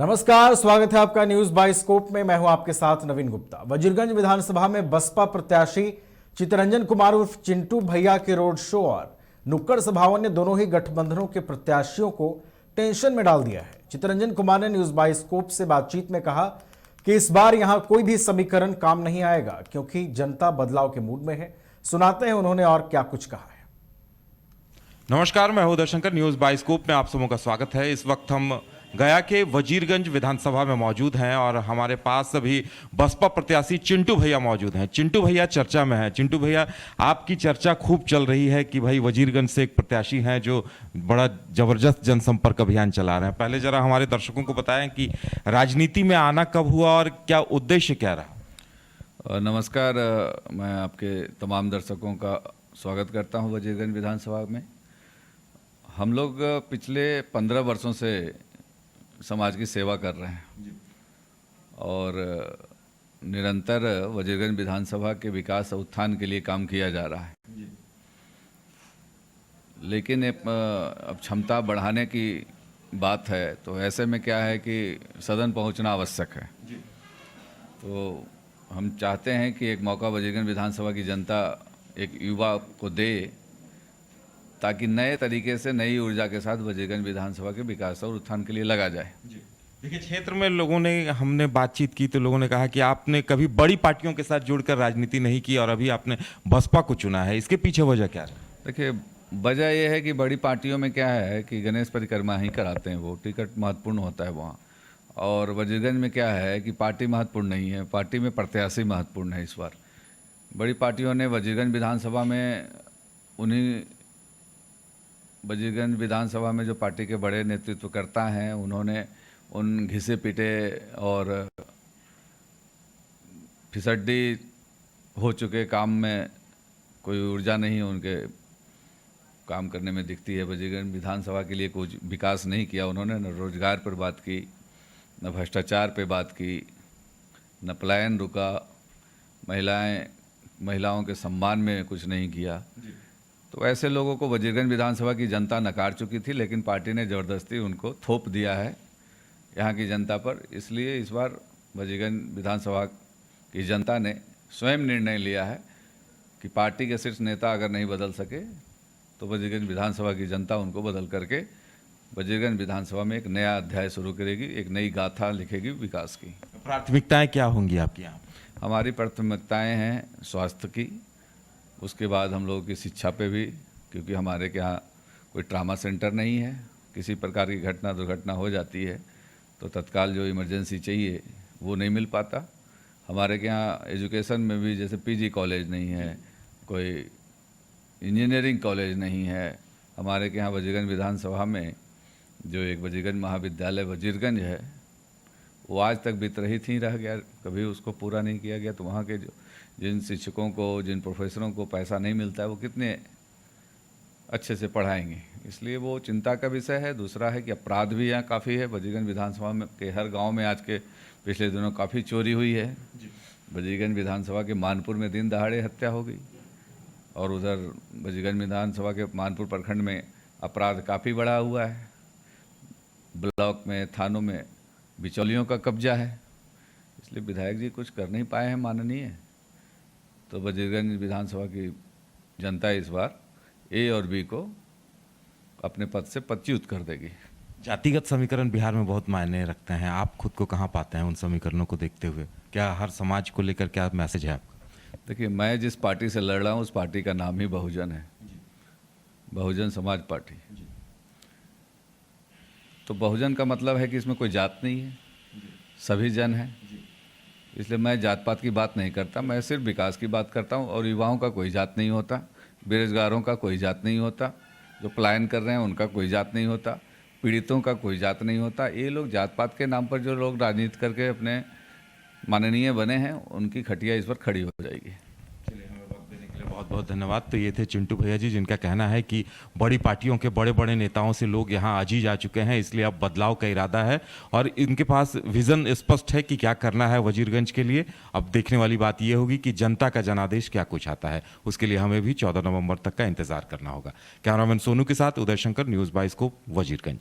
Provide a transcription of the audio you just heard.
नमस्कार, स्वागत है आपका न्यूज बाइस्कोप में। मैं हूं आपके साथ नवीन गुप्ता। वजीरगंज विधानसभा में बसपा प्रत्याशी चितरंजन कुमार उर्फ चिंटू भैया के रोड शो और नुक्कड़ सभाओं ने दोनों ही गठबंधनों के प्रत्याशियों को टेंशन में डाल दिया है। चितरंजन कुमार ने न्यूज बाइस्कोप से बातचीत में कहा कि इस बार यहां कोई भी समीकरण काम नहीं आएगा क्योंकि जनता बदलाव के मूड में है। सुनाते हैं उन्होंने और क्या कुछ कहा है। नमस्कार, मैं हूं दर्शंकर। न्यूज बाइस्कोप में आप सबों का स्वागत है। इस वक्त हम गया के वजीरगंज विधानसभा में मौजूद हैं और हमारे पास अभी बसपा प्रत्याशी चिंटू भैया मौजूद हैं। चिंटू भैया चर्चा में हैं। चिंटू भैया, आपकी चर्चा खूब चल रही है कि भाई वजीरगंज से एक प्रत्याशी हैं जो बड़ा जबरदस्त जनसंपर्क अभियान चला रहे हैं। पहले जरा हमारे दर्शकों को बताएं कि राजनीति में आना कब हुआ और क्या उद्देश्य क्या रहा। नमस्कार, मैं आपके तमाम दर्शकों का स्वागत करता हूं वजीरगंज विधानसभा में। हम लोग पिछले 15 वर्षों से समाज की सेवा कर रहे हैं और निरंतर वजीरगंज विधानसभा के विकास और उत्थान के लिए काम किया जा रहा है। लेकिन अब क्षमता बढ़ाने की बात है तो ऐसे में क्या है कि सदन पहुंचना आवश्यक है। तो हम चाहते हैं कि एक मौका वजीरगंज विधानसभा की जनता एक युवा को दे ताकि नए तरीके से नई ऊर्जा के साथ वजीरगंज विधानसभा के विकास और उत्थान के लिए लगा जाए। देखिए, क्षेत्र में लोगों ने, हमने बातचीत की तो लोगों ने कहा कि आपने कभी बड़ी पार्टियों के साथ जुड़कर राजनीति नहीं की और अभी आपने बसपा को चुना है। इसके पीछे वजह क्या है? देखिए, वजह यह है कि बड़ी पार्टियों में क्या है कि गणेश परिक्रमा ही कराते हैं, वो टिकट महत्वपूर्ण होता है वहाँ। और वजीरगंज में क्या है कि पार्टी महत्वपूर्ण नहीं है, पार्टी में प्रत्याशी महत्वपूर्ण है। इस बार बड़ी पार्टियों ने वजीरगंज विधानसभा में वजीरगंज विधानसभा में जो पार्टी के बड़े नेतृत्वकर्ता हैं उन्होंने उन घिसे पिटे और फिसड्डी हो चुके काम में कोई ऊर्जा नहीं उनके काम करने में दिखती है। वजीरगंज विधानसभा के लिए कुछ विकास नहीं किया उन्होंने। न रोजगार पर बात की, न भ्रष्टाचार पे बात की, न पलायन रुका, महिलाओं के सम्मान में कुछ नहीं किया। तो ऐसे लोगों को वजीरगंज विधानसभा की जनता नकार चुकी थी, लेकिन पार्टी ने ज़बरदस्ती उनको थोप दिया है यहाँ की जनता पर। इसलिए इस बार वजीरगंज विधानसभा की जनता ने स्वयं निर्णय लिया है कि पार्टी के शीर्ष नेता अगर नहीं बदल सके तो वजीरगंज विधानसभा की जनता उनको बदल करके वजीरगंज विधानसभा में एक नया अध्याय शुरू करेगी, एक नई गाथा लिखेगी विकास की। प्राथमिकताएं क्या होंगी आपकी यहाँ? हमारी प्राथमिकताएँ हैं स्वास्थ्य की, उसके बाद हम लोगों की शिक्षा पे भी, क्योंकि हमारे के यहाँ कोई ट्रामा सेंटर नहीं है। किसी प्रकार की घटना दुर्घटना हो जाती है तो तत्काल जो इमरजेंसी चाहिए वो नहीं मिल पाता। हमारे के यहाँ एजुकेशन में भी जैसे पीजी कॉलेज नहीं है, कोई इंजीनियरिंग कॉलेज नहीं है। हमारे के यहाँ वजीरगंज विधानसभा में जो एक वजीरगंज महाविद्यालय वजीरगंज है वो आज तक वितरहित ही रह गया, कभी उसको पूरा नहीं किया गया। तो वहाँ के जिन शिक्षकों को, जिन प्रोफेसरों को पैसा नहीं मिलता है वो कितने अच्छे से पढ़ाएंगे, इसलिए वो चिंता का विषय है। दूसरा है कि अपराध भी यहाँ काफ़ी है। वजीरगंज विधानसभा में के हर गांव में आज के पिछले दिनों काफ़ी चोरी हुई है। वजीरगंज विधानसभा के मानपुर में दिन दहाड़े हत्या हो गई और उधर वजीरगंज विधानसभा के मानपुर प्रखंड में अपराध काफ़ी बढ़ा हुआ है। ब्लॉक में, थानों में बिचौलियों का कब्जा है, इसलिए विधायक जी कुछ कर नहीं पाए हैं माननीय। तो वजीरगंज विधानसभा की जनता इस बार ए और बी को अपने पद से पदच्युत कर देगी। जातिगत समीकरण बिहार में बहुत मायने रखते हैं। आप खुद को कहाँ पाते हैं उन समीकरणों को देखते हुए? क्या हर समाज को लेकर क्या मैसेज है आपका? देखिए, मैं जिस पार्टी से लड़ रहा हूँ उस पार्टी का नाम ही बहुजन है, बहुजन समाज पार्टी। तो बहुजन का मतलब है कि इसमें कोई जात नहीं है, सभी जन हैं। इसलिए मैं जात पात की बात नहीं करता, मैं सिर्फ विकास की बात करता हूँ। और युवाओं का कोई जात नहीं होता, बेरोजगारों का कोई जात नहीं होता, जो पलायन कर रहे हैं उनका कोई जात नहीं होता, पीड़ितों का कोई जात नहीं होता। ये लोग जात पात के नाम पर जो लोग राजनीति करके अपने माननीय बने हैं उनकी खटिया इस पर खड़ी हो जाएगी। चलिए, हमें वक्त देने के लिए बहुत बहुत धन्यवाद। तो ये थे चिंटू भैया जी, जिनका कहना है कि बड़ी पार्टियों के बड़े बड़े नेताओं से लोग यहाँ आज ही जा चुके हैं, इसलिए अब बदलाव का इरादा है और इनके पास विजन स्पष्ट है कि क्या करना है वजीरगंज के लिए। अब देखने वाली बात यह होगी कि जनता का जनादेश क्या कुछ आता है, उसके लिए हमें भी 14 नवंबर तक का इंतजार करना होगा। कैमरामैन सोनू के साथ उदय शंकर, न्यूज़ बाइस्कोप, वजीरगंज।